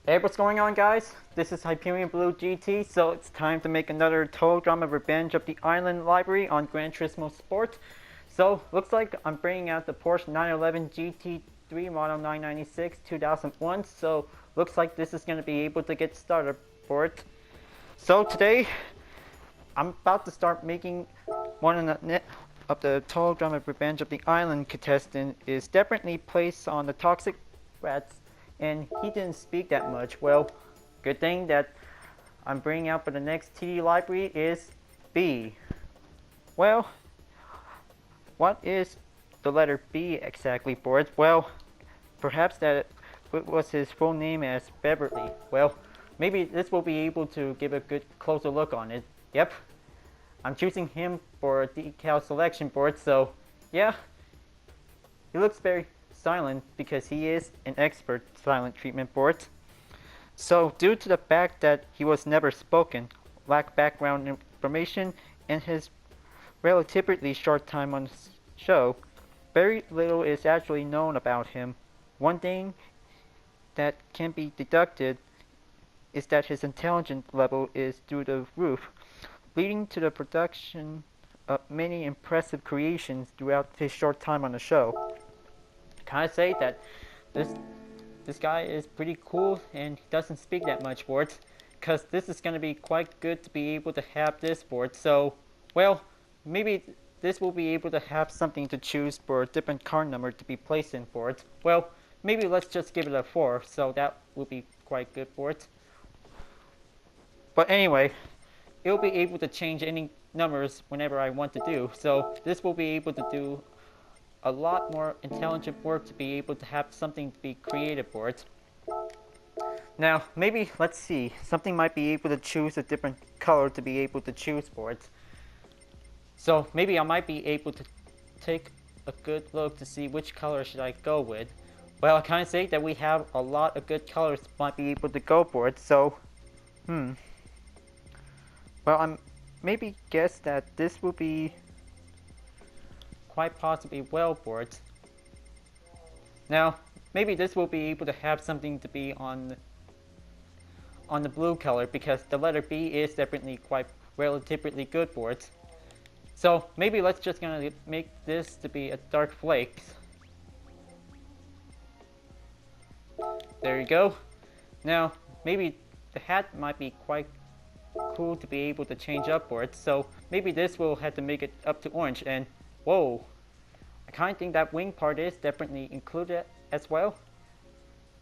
Hey, what's going on, guys? This is Hyperion-Blue-GT, so it's time to make another Total Drama Revenge of the Island Livery on Gran Turismo Sport. So, looks like I'm bringing out the Porsche 911 GT3 Model 996 2001, so looks like this is going to be able to get started for it. So today, I'm about to start making one of the Total Drama Revenge of the Island contestant is definitely placed on the Toxic Rats, and he didn't speak that much. Well, good thing that I'm bringing out for the next TD library is B. Well, what is the letter B exactly for it? Well, perhaps that was his full name as Beverly. Well, maybe this will be able to give a good closer look on it. Yep, I'm choosing him for a decal selection board, so yeah, he looks very silent because he is an expert silent treatment board. So due to the fact that he was never spoken, lack background information, and his relatively short time on the show, very little is actually known about him. One thing that can be deducted is that his intelligence level is through the roof, leading to the production of many impressive creations throughout his short time on the show. Can I say that this guy is pretty cool and he doesn't speak that much for it, because this is going to be quite good to be able to have this board. So, well, maybe this will be able to have something to choose for a different car number to be placed in for it. Well, maybe let's just give it a 4, so that will be quite good for it. But anyway, it will be able to change any numbers whenever I want to do, so this will be able to do a lot more intelligent work to be able to have something to be creative for it. Now, maybe, let's see, something might be able to choose a different color to be able to choose for it. So maybe I might be able to take a good look to see which color should I go with. Well, I kind of say that we have a lot of good colors might be able to go for it, so, well, I'm maybe guess that this will be quite possibly well for it. Now, maybe this will be able to have something to be on the blue color, because the letter B is definitely quite relatively good for it. So maybe let's just gonna make this to be a dark flake. There you go. Now, maybe the hat might be quite cool to be able to change up for it, so maybe this will have to make it up to orange. And whoa, I kind of think that wing part is definitely included as well.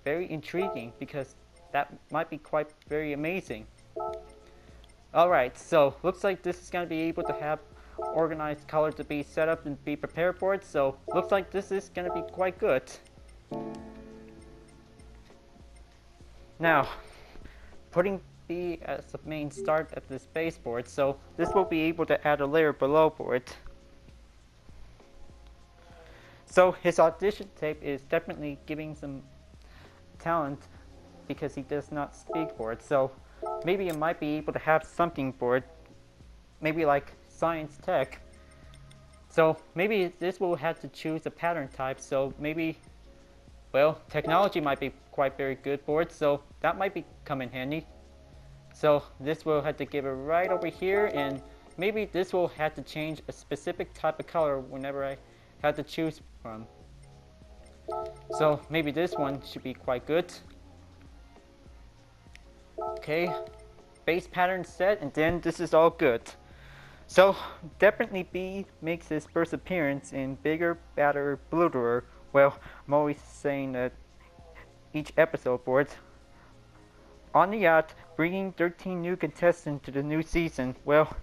Very intriguing, because that might be quite very amazing. Alright, so looks like this is going to be able to have organized color to be set up and be prepared for it, so looks like this is going to be quite good. Now, putting B as the main start of this baseboard, so this will be able to add a layer below for it. So his audition tape is definitely giving some talent, because he does not speak for it, so maybe it might be able to have something for it, maybe like science tech. So maybe this will have to choose a pattern type, so maybe, well, technology might be quite very good for it, so that might come in handy. So this will have to give it right over here, and maybe this will have to change a specific type of color whenever I have to choose from. So maybe this one should be quite good. Okay, base pattern set, and then this is all good. So definitely B makes his first appearance in bigger, badder, bluer. Well, I'm always saying that each episode for it. On the yacht, bringing 13 new contestants to the new season. Well,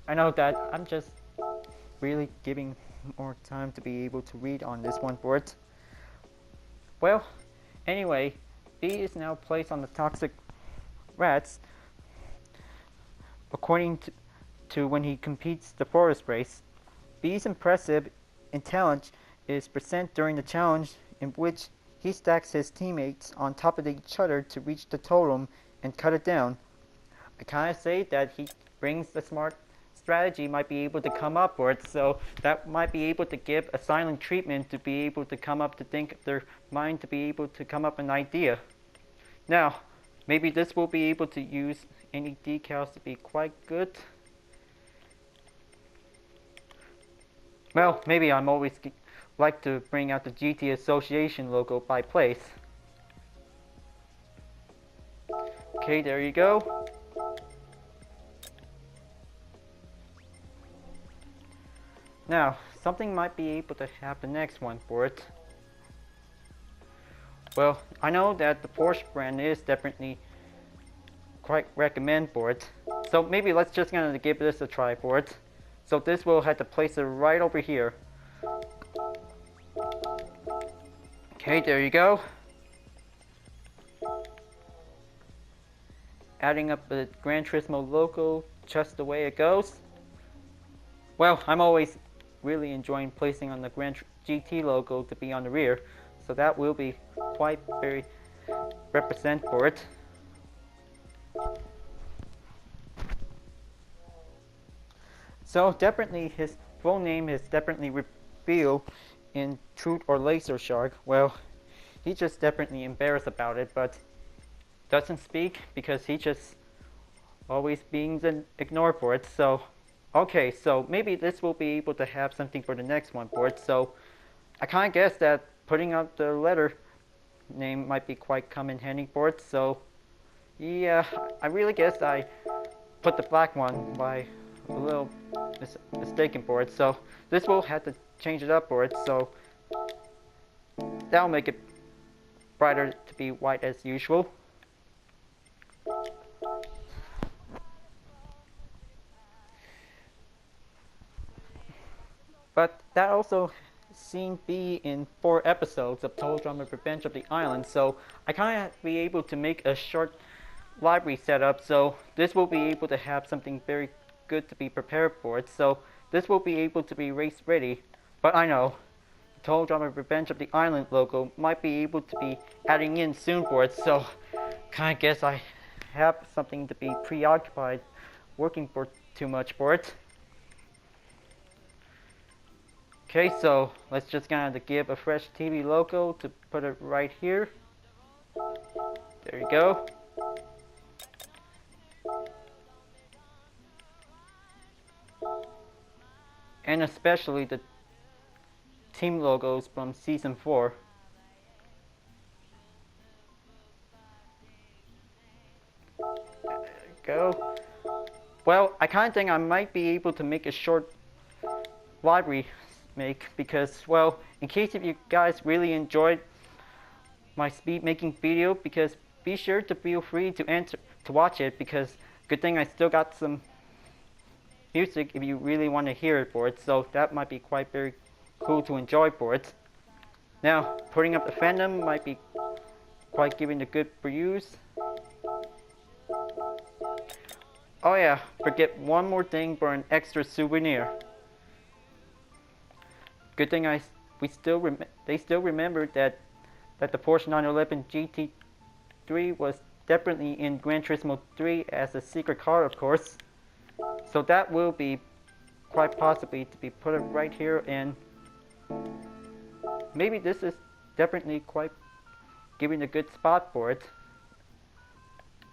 I know that I'm just really giving more time to be able to read on this one for it. Well, anyway, B is now placed on the Toxic Rats according to when he competes the forest race. B's impressive talent is present during the challenge, in which he stacks his teammates on top of each other to reach the totem and cut it down. I kind of say that he brings the smart strategy might be able to come up for it, so that might be able to give a silent treatment to be able to come up to think their mind to be able to come up an idea. Now, maybe this will be able to use any decals to be quite good. Well, maybe I'm always like to bring out the GT Association logo by place. Okay, there you go. Now, something might be able to have the next one for it. Well, I know that the Porsche brand is definitely quite recommend for it. So maybe let's just gonna give this a try for it. So this will have to place it right over here. Okay, there you go. Adding up the Gran Turismo logo just the way it goes. Well, I'm always really enjoying placing on the Gran GT logo to be on the rear. So that will be quite very represent for it. So definitely his full name is definitely revealed in Truth or Laser Shark. Well, he just definitely embarrassed about it, but doesn't speak because he just always being ignored for it. So okay, so maybe this will be able to have something for the next one for it. So I kind of guess that putting out the letter name might be quite come in handy for it. So yeah, I really guess I put the black one by a little mistaken for it. So this will have to change it up for it. So that'll make it brighter to be white as usual. But that also seen be in 4 episodes of Total Drama Revenge of the Island, so I kind of be able to make a short library setup, so this will be able to have something very good to be prepared for it. So this will be able to be race ready, but I know the Total Drama Revenge of the Island logo might be able to be adding in soon for it, so kind of guess I have something to be preoccupied working for too much for it. Okay, so let's just kind of give a fresh TV logo to put it right here. There you go. And especially the team logos from season 4. There you go. Well, I kind of think I might be able to make a short library because, well, in case if you guys really enjoyed my speed making video, because be sure to feel free to watch it, because good thing I still got some music if you really want to hear it for it, so that might be quite very cool to enjoy for it. Now, putting up the fandom might be quite giving a good peruse. Oh yeah, forget one more thing for an extra souvenir. Good thing they still remembered that the Porsche 911 GT3 was definitely in Gran Turismo 3 as a secret car, of course. So that will be quite possibly to be put right here, and maybe this is definitely quite giving a good spot for it.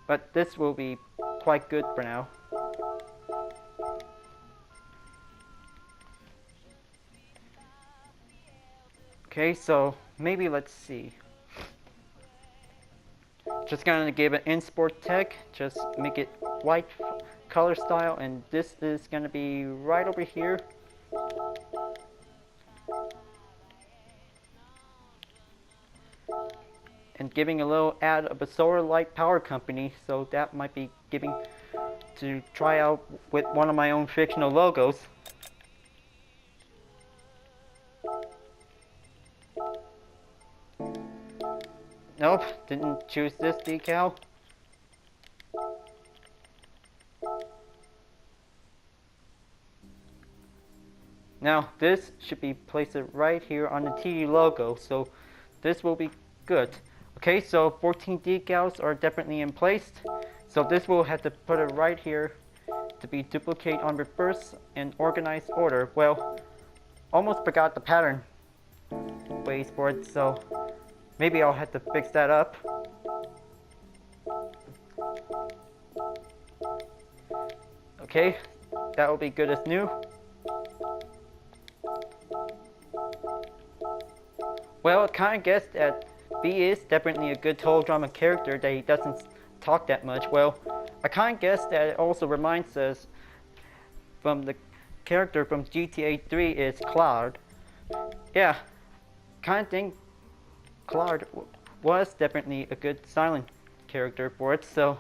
But this will be quite good for now. Okay, so maybe let's see. Just gonna give it in sport tech, just make it white color style, and this is gonna be right over here. And giving a little ad of a solar light power company, so that might be giving to try out with one of my own fictional logos. Nope, didn't choose this decal. Now this should be placed right here on the TD logo, so this will be good. Okay, so 14 decals are definitely in place. So this will have to put it right here to be duplicate on reverse in organized order. Well, almost forgot the pattern ways for it, so maybe I'll have to fix that up. Okay, that will be good as new. Well, I kind of guessed that B is definitely a good total drama character, that he doesn't talk that much. Well, I kind of guessed that it also reminds us from the character from GTA 3 is Cloud. Yeah, kind of think Cloud was definitely a good silent character for it, so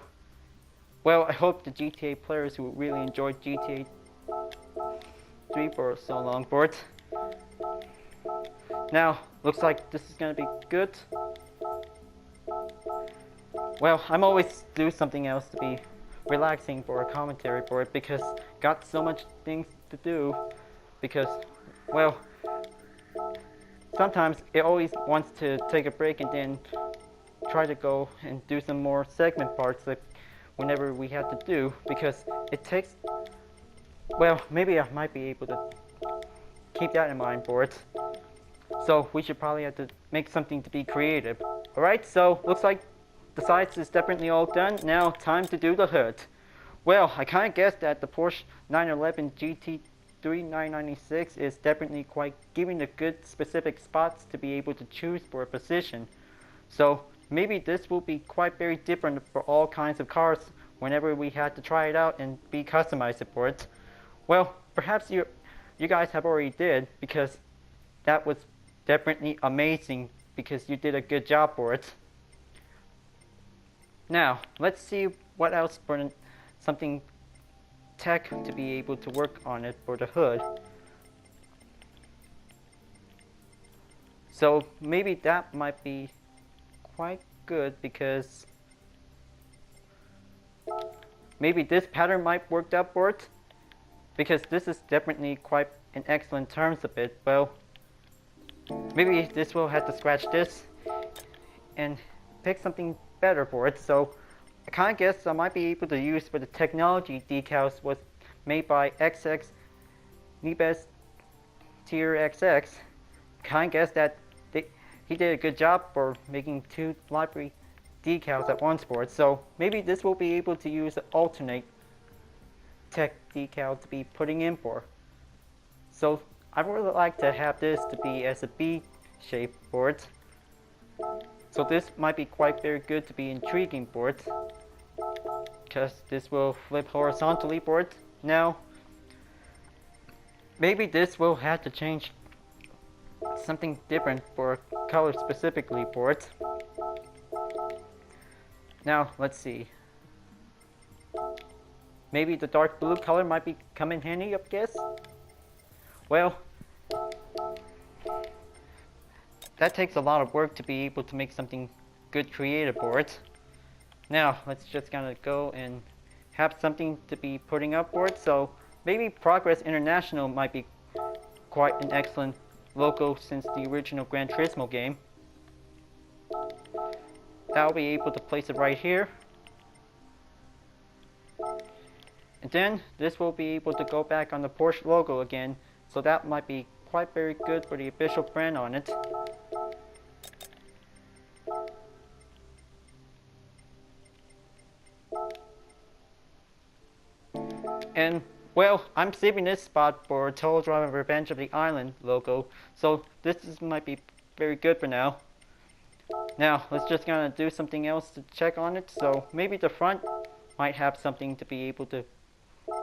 well, I hope the GTA players who really enjoyed GTA 3 for so long for it. Now, looks like this is gonna be good. Well, I'm always do something else to be relaxing for a commentary for it because got so much things to do because, well, sometimes it always wants to take a break and then try to go and do some more segment parts like whenever we have to do because it takes, well, maybe I might be able to keep that in mind for it. So we should probably have to make something to be creative. Alright, so looks like the sides is definitely all done. Now time to do the hood. Well, I kind of guessed that the Porsche 911 GT3 996 is definitely quite giving the good specific spots to be able to choose for a position. So maybe this will be quite very different for all kinds of cars whenever we had to try it out and be customized for it. Well, perhaps you guys have already did because that was definitely amazing because you did a good job for it. Now, let's see what else for something tech to be able to work on it for the hood. So maybe that might be quite good because maybe this pattern might work out for it because this is definitely quite an excellent terms of it. Well, maybe this will have to scratch this and pick something better for it. So I kind of guess I might be able to use for the technology decals was made by XX Nibes Tier XX. Kind of guess that he did a good job for making two library decals at once for it. So maybe this will be able to use an alternate tech decal to be putting in for. So I would really like to have this to be as a B shape for it. So this might be quite very good to be intriguing for it. Because this will flip horizontally for it. Now, maybe this will have to change something different for color specifically for it. Now, let's see. Maybe the dark blue color might be come in handy, I guess. Well, that takes a lot of work to be able to make something good creative for it. Now, let's just gonna go and have something to be putting up for it. So maybe Progress International might be quite an excellent logo since the original Gran Turismo game. I'll be able to place it right here. And then this will be able to go back on the Porsche logo again. So that might be quite very good for the official brand on it. And well, I'm saving this spot for Total Drama Revenge of the Island logo. So this might be very good for now. Now, let's just gonna do something else to check on it. So maybe the front might have something to be able to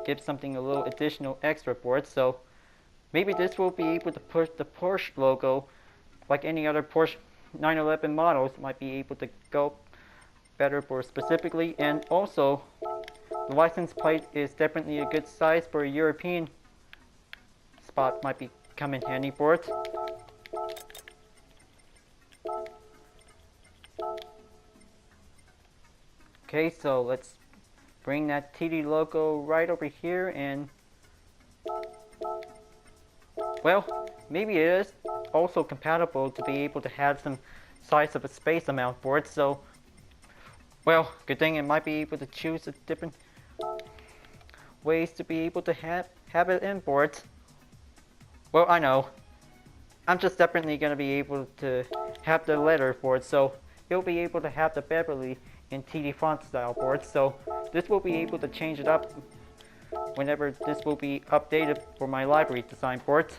give something a little additional extra for it. So maybe this will be able to push the Porsche logo like any other Porsche 911 models might be able to go better for specifically. And also, the license plate is definitely a good size for a European spot might be come in handy for it. Okay, so let's bring that TD logo right over here and well, maybe it is also compatible to be able to have some size of a space amount for it. So, well, good thing it might be able to choose a different ways to be able to have it in for it. Well, I know. I'm just definitely going to be able to have the letter for it. So, it'll be able to have the Beverly in TD font style for it. So, this will be able to change it up whenever this will be updated for my library design board.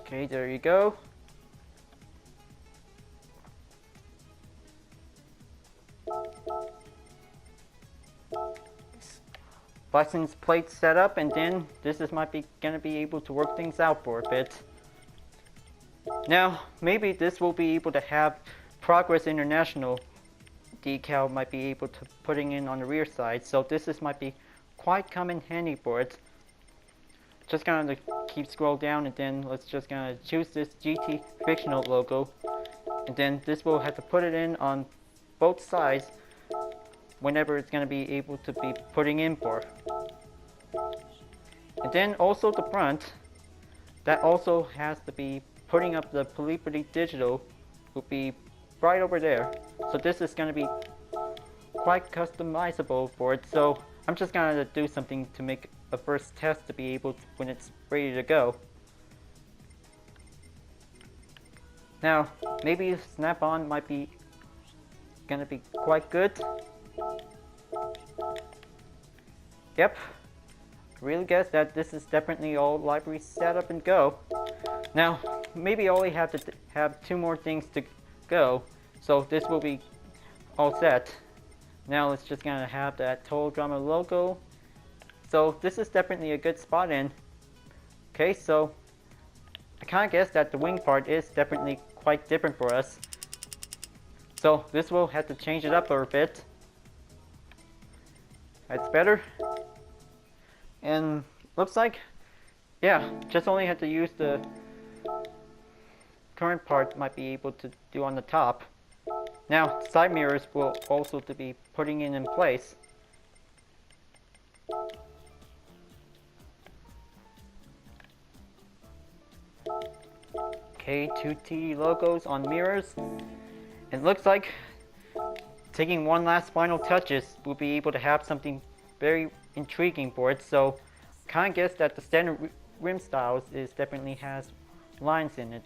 Okay, there you go. License plate set up, and then this is gonna be able to work things out for a bit. Now, maybe this will be able to have Progress International decal might be able to putting in on the rear side, so might be quite come in handy for it. Just gonna keep scroll down, and then let's just gonna choose this GT fictional logo, and then this will have to put it in on both sides whenever it's gonna be able to be putting in for. And then also the front, that also has to be putting up the Livery digital will be right over there. So this is gonna be quite customizable for it. So I'm just gonna do something to make a first test to be able to, when it's ready to go. Now, maybe snap-on might be gonna be quite good. Yep, I really guess that this is definitely all library set up and go. Now, maybe I only have to have 2 more things to go, so this will be all set. Now it's just gonna have that Total Drama logo. So this is definitely a good spot in. Okay, so I kinda guess that the wing part is definitely quite different for us. So this will have to change it up a bit. That's better. And looks like, yeah, just only have to use the current part might be able to do on the top. Now, side mirrors will also to be putting in place. Okay, 2 TD logos on mirrors. It looks like taking one last final touches, we'll be able to have something very intriguing for it. So, kind of guess that the standard rim styles definitely has lines in it.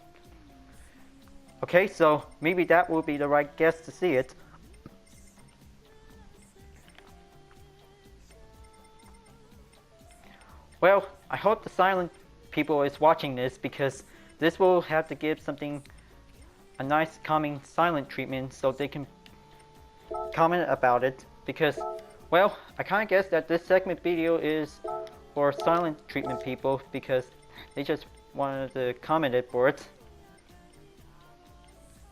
Okay, so maybe that will be the right guess to see it. Well, I hope the silent people is watching this, because this will have to give something a nice calming silent treatment so they can comment about it, because, well, I kind of guess that this segment video is for silent treatment people because they just wanted to comment it for it.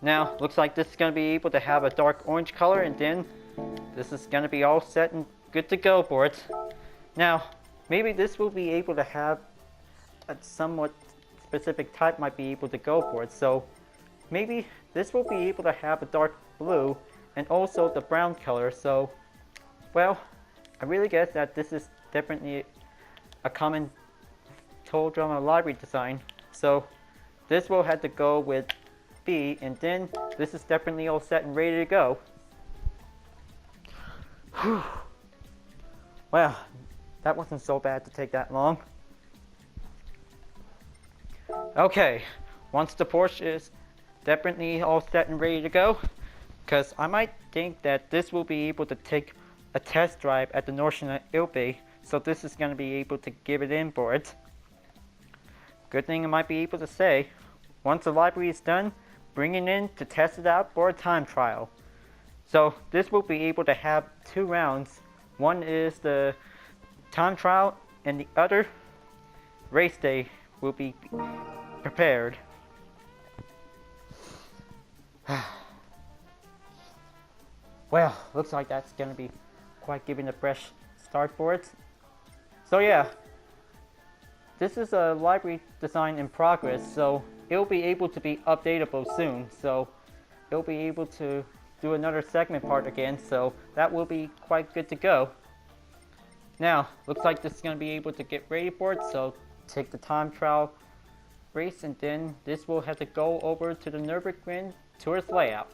Now, looks like this is going to be able to have a dark orange color, and then this is going to be all set and good to go for it. Now, maybe this will be able to have a somewhat specific type might be able to go for it. So maybe this will be able to have a dark blue and also the brown color. So, well, I really guess that this is definitely a common Total Drama library design. So this will have to go with B, and then this is definitely all set and ready to go. Whew. Well, that wasn't so bad to take that long. Okay, once the Porsche is definitely all set and ready to go, because I might think that this will be able to take a test drive at the Nordschleife Ilbe, so this is going to be able to give it in for it. Good thing I might be able to say, once the library is done, bring it in to test it out for a time trial. So this will be able to have 2 rounds. One is the time trial, and the other race day will be prepared. Well, looks like that's gonna be quite giving a fresh start for it. So yeah, this is a library design in progress, so it'll be able to be updatable soon. So it'll be able to do another segment part again, so that will be quite good to go. Now, looks like this is going to be able to get ready for it, so take the time trial race, and then this will have to go over to the Nürburgring tourist layout.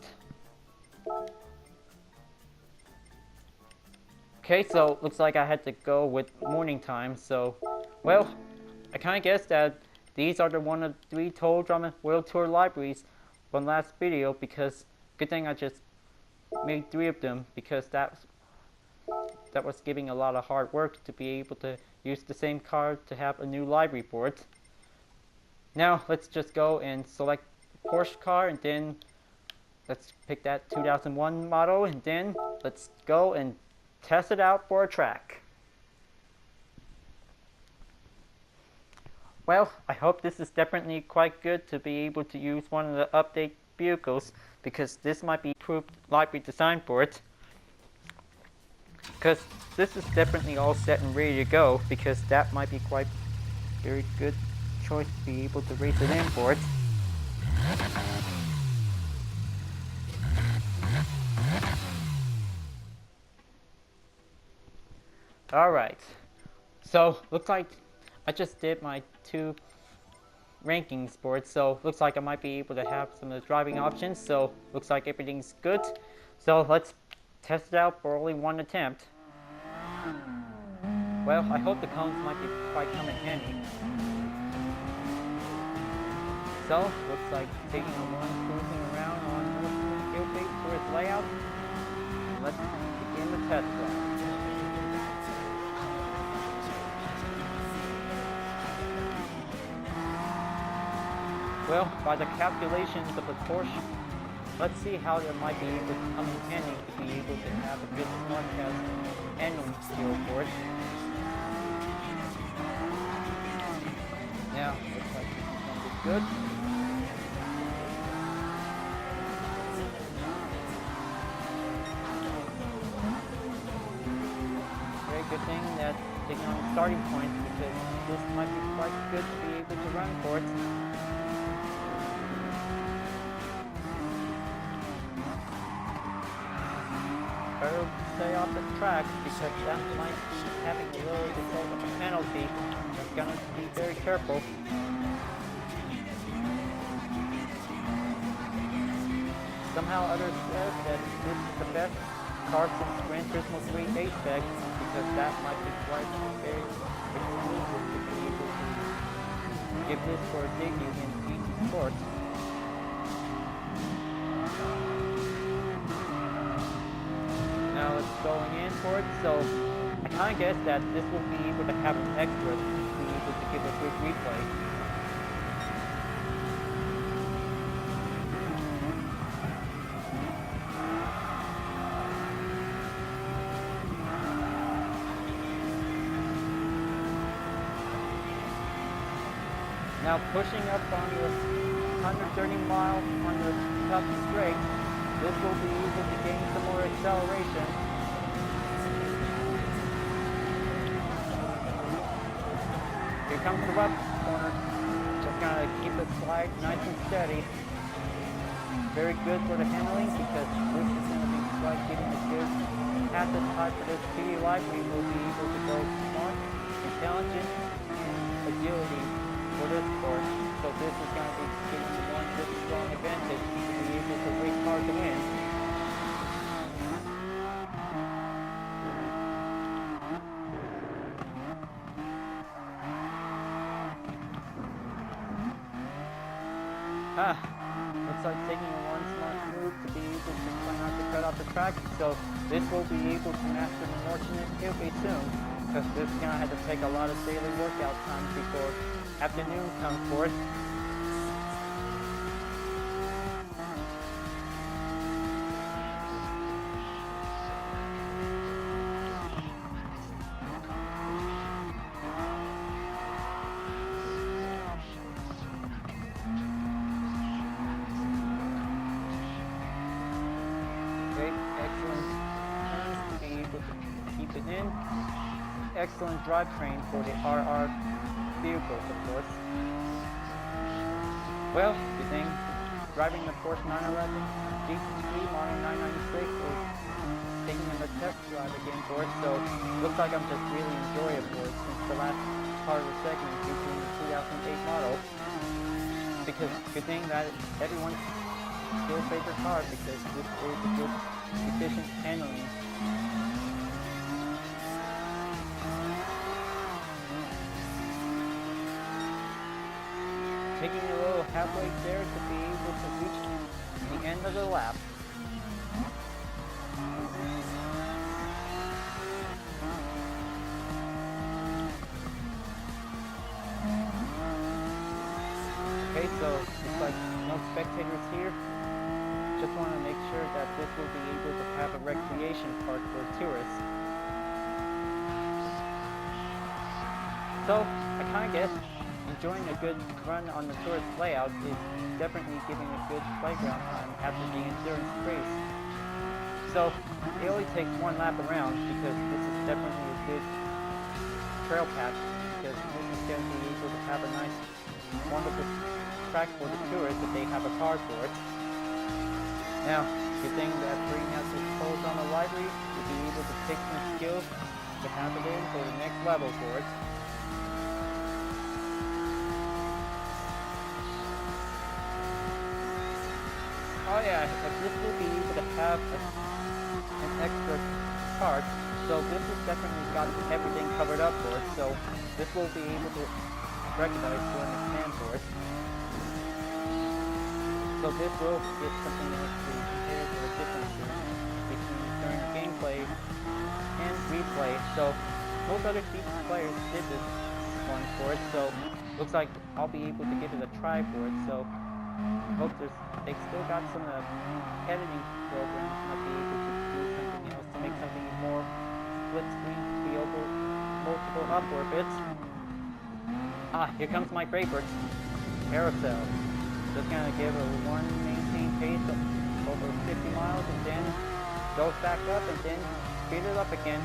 Okay, so looks like I had to go with morning time, so, well, I kind of guessed that these are the one of 3 Total Drama World Tour libraries from last video, because good thing I just made 3 of them, because that was giving a lot of hard work to be able to use the same card to have a new library for it. Now let's just go and select Porsche car, and then let's pick that 2001 model, and then let's go and test it out for a track. Well, I hope this is definitely quite good to be able to use one of the update vehicles, because this might be approved library design for it. Because this is definitely all set and ready to go, because that might be quite very good choice to be able to race it in for it. Alright, so looks like I just did my 2 rankings for it, so looks like I might be able to have some of the driving options, so looks like everything's good. So let's test it out for only 1 attempt. Well, I hope the cones might be quite come in handy. So, looks like taking a one, cruising around on North Hill Base for its layout. Let's begin the test drive. Well, by the calculations of the Porsche, let's see how it might be able to come in handy to be able to have a good smart test handling skill for it. Now, looks like this is going to be good. Very good thing that taking on the starting point, because this might be quite good to be able to run for it. Better stay off the track, because that might be having a little bit of a penalty. Just gonna be very careful. Somehow others said that this is the best car since Gran Turismo 3 HVAC, because that might be quite very exclusive to be able to give this for a debut in each sport. Now it's going in for it, so I kind of guess that this will be able to have an extra to be able to give a good replay. Now pushing up on the 130 mile on the top straight, this will be able to gain some more acceleration. Here comes the left corner. Just gonna keep it slide nice and steady. Very good for the handling, because this is gonna be quite getting a good passage time for this PD library. Will be able to go smart, intelligent, and agility for this course. So this is going to be giving one good strong advantage to be able to race hard to win. Looks like taking a one smart move to be able to try not to cut off the track. So this will be able to master the Northern Highway soon, because this is going to have to take a lot of daily workout time before afternoon comes forth. Great, excellent turns to be able to keep it in. Excellent drivetrain for the RR vehicles, of course. Well, good thing driving the Porsche 911 GT model 996 is taking in the test drive again for it, so looks like I'm just really enjoying it for it since the last part of the segment featuring the 2008 model. Because good thing that everyone's still favorite car, because this is a good efficient handling. taking a little halfway there to be able to reach the end of the lap. Okay, so it's like no spectators here. Just want to make sure that this will be able to have a recreation park for tourists. So I kind of guess enjoying a good run on the tourist layout is definitely giving a good playground time after the endurance race. So it only takes one lap around because this is definitely a good trail path, because this is going to be able to have a nice, wonderful track for the tourists if they have a car for it. Now, good thing that bringing out this pose on the library, you'll be able to take some skills to have it in for the next level for it. Oh yeah, if this will be able to have an extra cart, so this has definitely got everything covered up for it, so this will be able to recognize for an exam for it. So this will get something else to compare to the differences between during gameplay and replay. So most other players did this one for it, so looks like I'll be able to give it a try for it. So hope they still got some editing programs might be able to do something else to make something more split screen to be able multiple upward bits. Ah, here comes my favorite, carousel. Just gonna give a one maintained pace of over 50 miles and then goes back up and then speed it up again.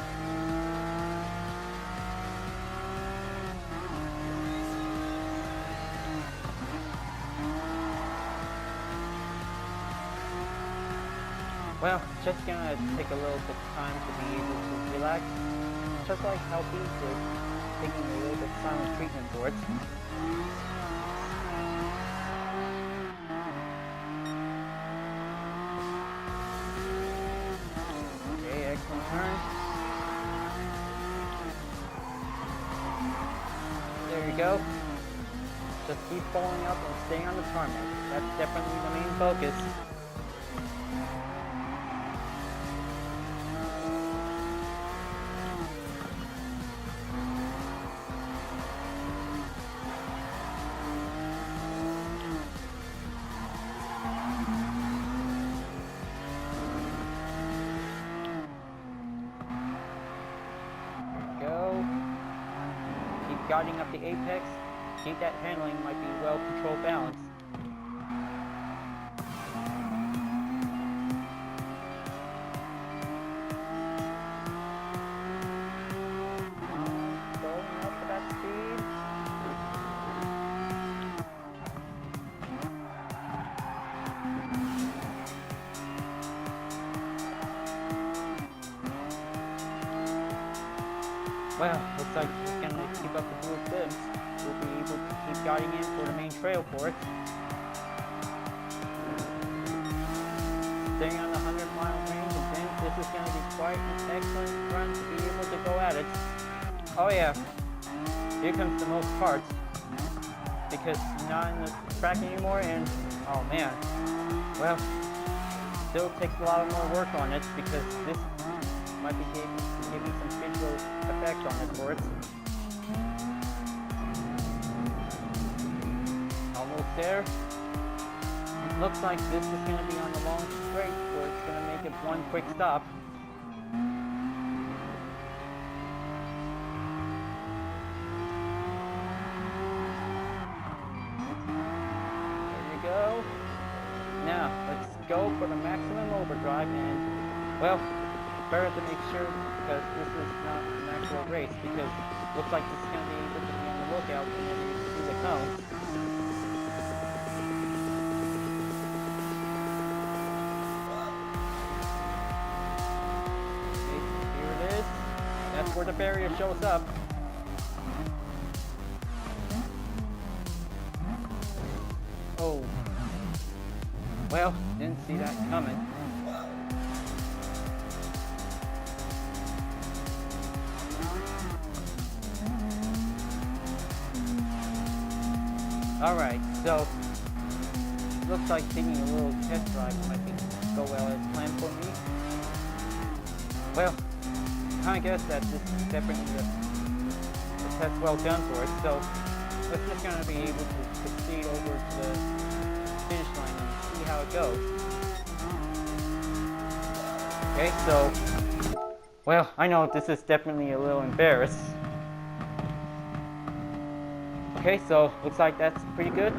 Well, just gonna take a little bit of time to be able to relax, just like how he did, taking a little bit of silent treatment for it. Turn. There you go. Just keep following up and staying on the tarmac. That's definitely the main focus. Guiding up the apex, keep that handling might be well-controlled balance. Going up to that speed. Well, looks like it's gonna keep up the blue bibs. We'll be able to keep guiding in for the main trail for it. Staying on the 100-mile range, and then this is gonna be quite an excellent run to be able to go at it. Oh yeah, here comes the most parts, because you're not in the track anymore, and oh man, well, still takes a lot more work on it, because this might be giving some visual effect on it for it. Almost there. Looks like this is going to be on the long straight, where it's going to make it one quick stop. There you go. Now, let's go for the maximum overdrive, and, well, better to make sure, because this is not an actual race, because it looks like this is going to be able to be on the lookout whenever you see the cone. Okay, here it is. That's where the barrier shows up. Oh. Well, didn't see that coming. Alright, so looks like taking a little test drive might go well as planned for me. Well, I guess that this is definitely a test well done for it, so we're just gonna be able to proceed over to the finish line and see how it goes. Okay, so, well, I know this is definitely a little embarrassed. Okay, so looks like that's pretty good.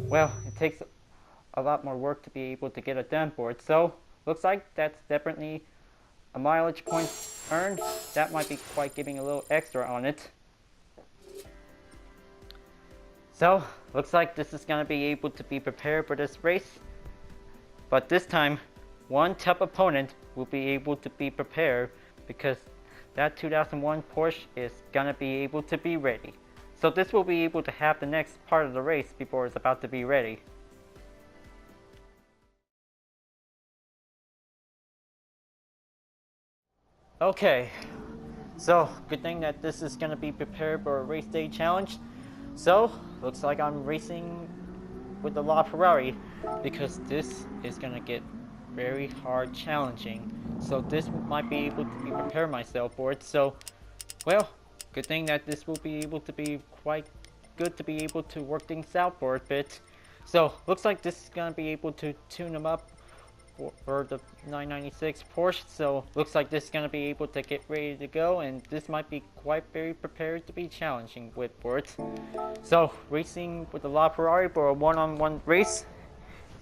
Well, it takes a lot more work to be able to get it done for it, so looks like that's definitely a mileage point earned. That might be quite giving a little extra on it. So, looks like this is going to be able to be prepared for this race. But this time, one tough opponent will be able to be prepared because that 2001 Porsche is going to be able to be ready. So this will be able to have the next part of the race before it's about to be ready. Okay, so good thing that this is going to be prepared for a race day challenge. So, looks like I'm racing with the LaFerrari because this is going to get very hard challenging. So this might be able to be prepare myself for it. So, well, good thing that this will be able to be quite good to be able to work things out for a bit. So, looks like this is going to be able to tune them up for the 996 Porsche, so looks like this is going to be able to get ready to go, and this might be quite very prepared to be challenging with for it. So racing with the LaFerrari for a one-on-one race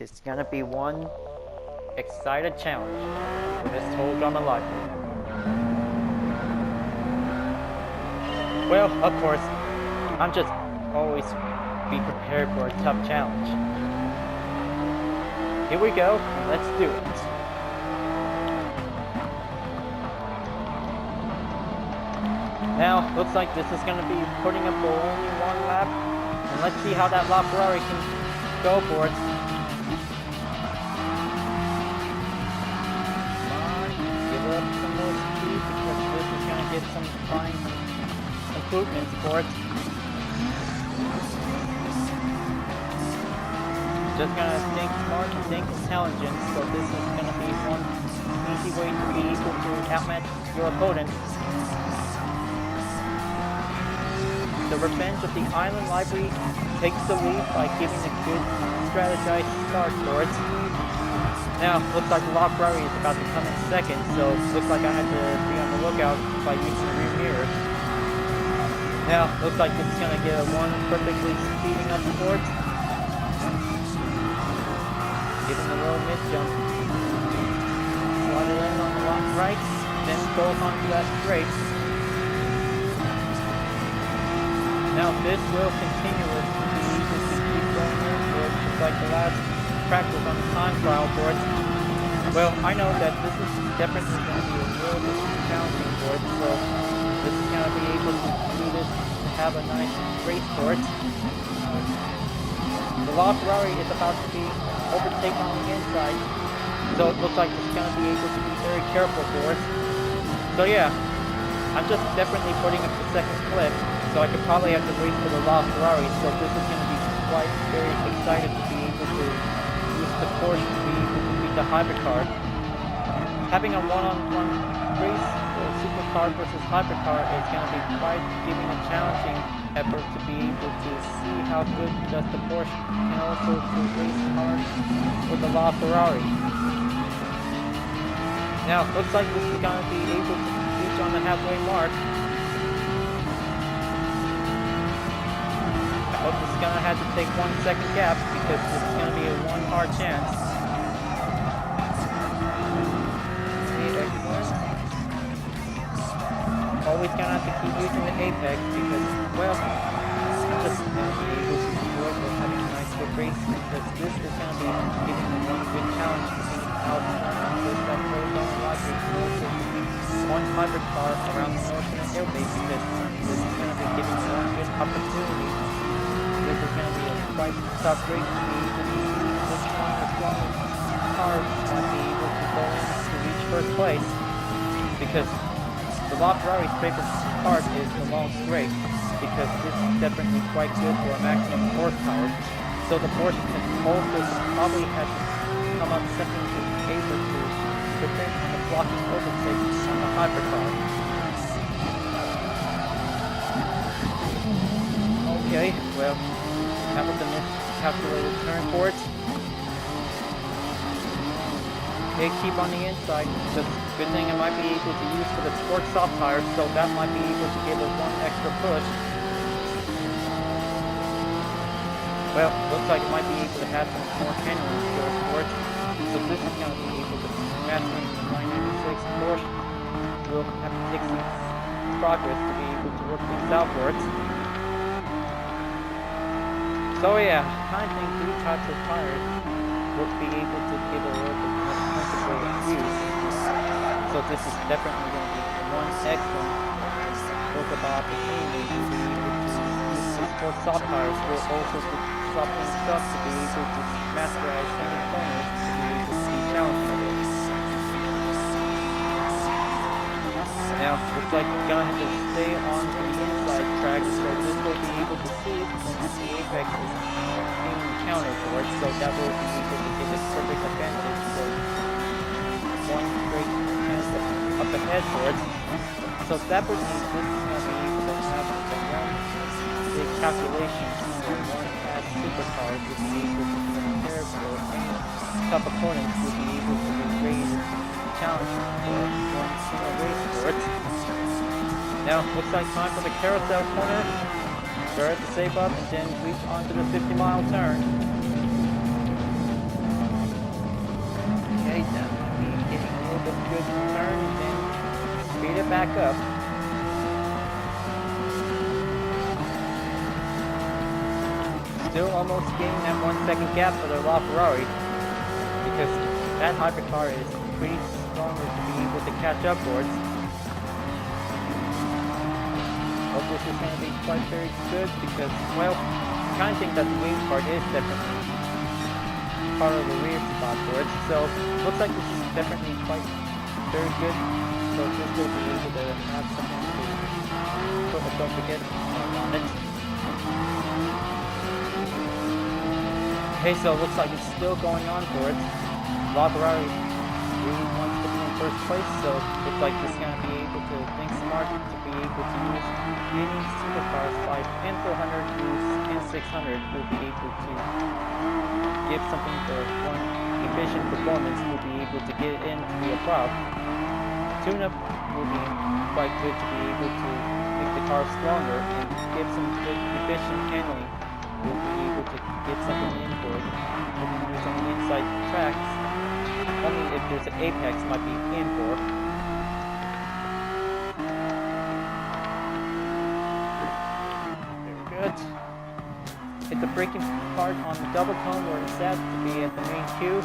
is going to be one excited challenge for this whole drama life. Well, of course, I'm just always be prepared for a tough challenge. Here we go, let's do it. Now, looks like this is going to be putting up for only one lap. And let's see how that LaFerrari can go for it. Come on, give up some more speed because this is going to get some fine improvements for it. Just gonna think smart and think intelligent, so this is gonna be one easy way to be able to outmatch your opponent. The Revenge of the Island Livery takes the lead by giving a good strategized start for it. Now, looks like the LaFerrari is about to come in second, so looks like I have to be on the lookout by using the rear mirror. Now, looks like this is gonna get a one perfectly speeding up for it. Giving a little mid-jump. Slide it in on the right, then go onto that straight. Now this will continue to keep going in for it, just like the last practice on the time trial for it. Well, I know that this is definitely going to be a little bit challenging for it, so this is going to be able to do this to have a nice race for it. The LaFerrari is about to be overtaken on the inside, so it looks like it's going to be able to be very careful for it. So yeah, I'm just definitely putting up the second clip, so I could probably have to wait for the LaFerrari, so this is going to be quite very excited to be able to use the Porsche to be able to beat the Hypercar. Having a one-on-one race for Supercar versus Hypercar is going to be quite giving a challenging effort to be able to see how good does the Porsche and also to race hard with the LaFerrari. Now, looks like this is going to be able to reach on the halfway mark. I hope this is going to have to take 1 second gap because this is going to be a one hard chance. Always gonna have to keep using the apex because, well, I'm just gonna be able to work with having a nice good race because this is gonna be giving me one good challenge to see how good that goes on the logic and also one Hypercar around the Northern airbase because this is gonna be giving me one good opportunity. This is gonna be a quite tough race to be able to see which one the strongest car might be able to go in to reach first place because the LaFerrari's favorite part is the long straight. because this is definitely quite good for a maximum horsepower. So the Porsche can also probably have to come up something to be able to prevent the blocking overtake on the Hypercar. Okay, well, that was a miscalculated turn for it. Okay, keep on the inside. Just good thing I might be able to use for the sport soft tires, so that might be able to give it one extra push. Well, looks like it might be able to have some more handling skills for it. So this is going to be able to maximum the 996 Porsche. Will have to take some progress to be able to work things out for it. So yeah, I think these types of tires will be able to give a little bit more comfortable use. So this is definitely going to be one excellent work of opportunity to be able to use the sport soft tires. Will also stop things up to be able to masterize any corners to be able to be challenging it. Now, looks like we're going to have to stay on the inside track, so this will be able to see when the apex is being encountered for it, so that will be able to give us perfect advantage for one straight chance up ahead for it. So that would mean this is going to be able to have the one big calculation for one fast supercar to be able to be prepared for any tough opponents will be able to be raised challenge for one single race for it. Now, looks like time for the carousel corner. Start to save up and then reach onto the 50-mile turn. Okay, that might be getting a little bit good turn and then speed it back up. Still almost gaining that 1 second gap for the LaFerrari because that Hypercar is pretty stronger to be able to catch up towards. Hope this is going to be quite very good because, well, I kind of think that the wing part is definitely part of the rear spot for it. So, looks like this is definitely quite very good. So this will be able to have something to put a don't forget on it. Okay, so it looks like it's still going on for it. LaFerrari really wants to be in first place, so it looks like it's going to be able to think smart to be able to use any supercars like N400 and 600 will be able to give something for one efficient performance will be able to get into the above. Tune-up will be quite good to be able to make the car stronger and give some good efficient handling. We'll be able to get something in for it. We'll be using the inside tracks. Only if there's an apex might be in for. Very good. Hit the braking part on the double cone where it's set to be at the main queue.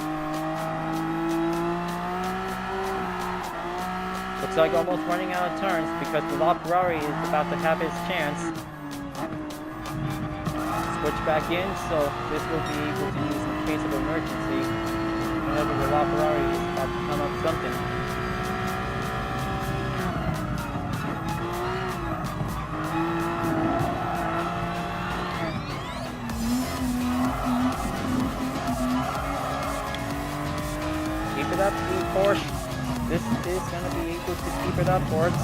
Looks like almost running out of turns because the LaFerrari is about to have his chance. Switch back in, so this will be able to use in case of emergency whenever the LaFerrari is about to come up something. Keep it up, Porsche. This is going to be able to keep it up for us.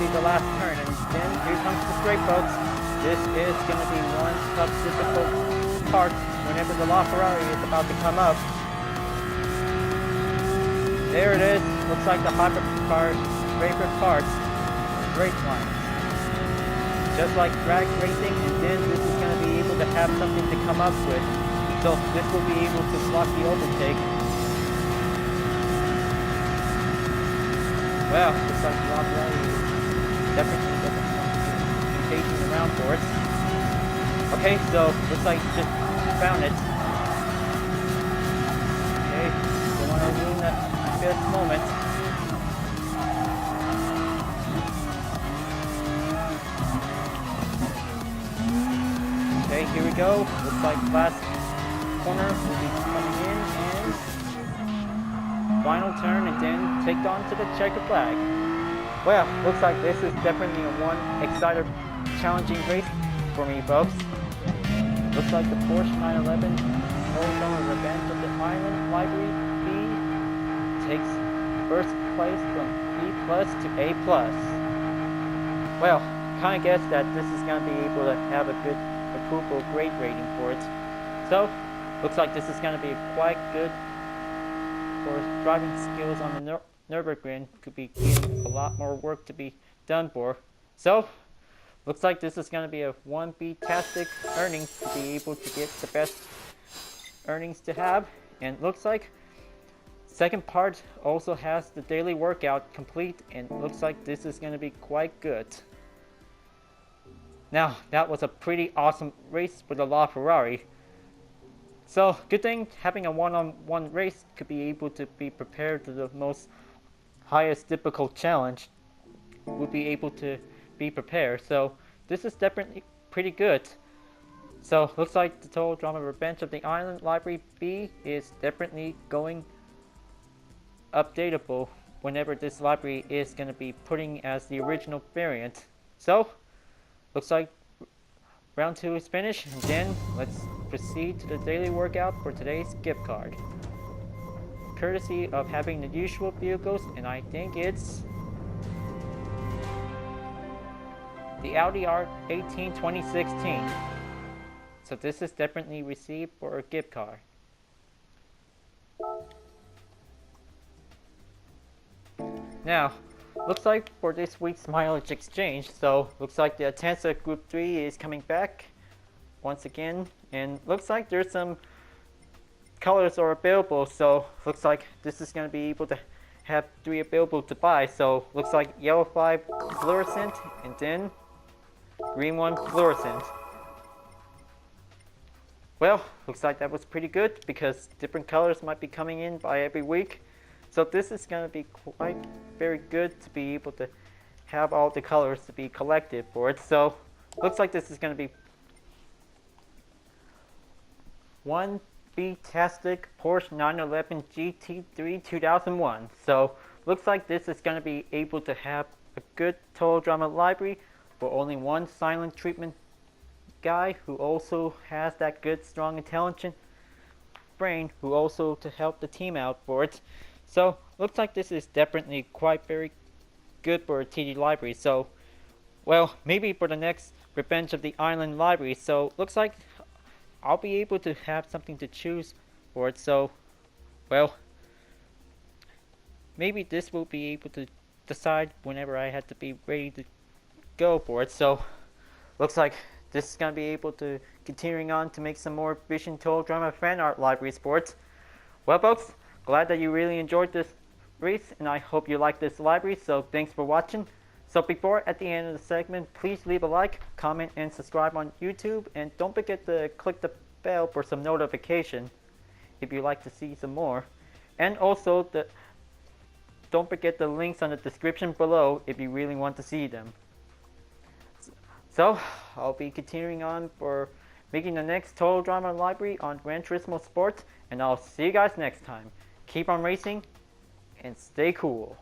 The last turn, and then here comes the straight, folks. This is going to be one tough, difficult part whenever the LaFerrari is about to come up. There it is. Looks like the Hypercar's favorite parts, brake lines. Just like drag racing, and then this is going to be able to have something to come up with. So this will be able to block the overtake. Well, looks like the LaFerrari definitely doesn't want to be engaging around for it. Okay, so looks like just found it. Okay, don't want to ruin that fifth moment. Okay, Okay, here we go. Looks like last corner will be coming in and final turn and then take on to the checkered flag. Well, looks like this is definitely a one excited, challenging race for me, folks. Looks like the Porsche 911 holds on the revenge of the Island Livery B takes first place from B plus to A plus. Well, kind of guess that this is going to be able to have a good approval grade rating for it. So, looks like this is going to be quite good for driving skills on the Nürburgring. Could be a lot more work to be done for. So, looks like this is going to be a 1B-tastic earnings to be able to get the best earnings to have. And looks like second part also has the daily workout complete, and looks like this is going to be quite good. Now, that was a pretty awesome race for the LaFerrari. So, good thing having a one-on-one race could be able to be prepared to the most highest difficult challenge. Would be able to be prepared. So, this is definitely pretty good. So, looks like the Total Drama Revenge of the Island Library B is definitely going updatable whenever this library is going to be putting as the original variant. So, looks like round 2 is finished, and then let's proceed to the daily workout for today's gift card. Courtesy of having the usual vehicles, and I think it's the Audi R18 2016. So this is definitely received for a gift card. Now, looks like for this week's mileage exchange, so looks like the Atenza Group 3 is coming back once again, and looks like there's some colors are available, so looks like this is going to be able to have 3 available to buy. So looks like yellow 5 fluorescent and then green 1 fluorescent. Well, looks like that was pretty good because different colors might be coming in by every week. So this is going to be quite very good to be able to have all the colors to be collected for it. So looks like this is going to be 1B-tastic Porsche 911 GT3 2001. So looks like this is going to be able to have a good Total Drama library for only one silent treatment guy who also has that good, strong, intelligent brain who also to help the team out for it. So looks like this is definitely quite very good for a TD library. So, well, maybe for the next Revenge of the Island library. So looks like I'll be able to have something to choose for it. So, well, maybe this will be able to decide whenever I have to be ready to go for it. So looks like this is going to be able to continuing on to make some more Vision Total Drama fan art library sports. Well, folks, glad that you really enjoyed this race, and I hope you like this library. So thanks for watching. So before at the end of the segment, please leave a like, comment, and subscribe on YouTube, and don't forget to click the bell for some notification if you'd like to see some more. And also don't forget the links on the description below if you really want to see them. So I'll be continuing on for making the next Total Drama library on Gran Turismo Sport, and I'll see you guys next time. Keep on racing and stay cool.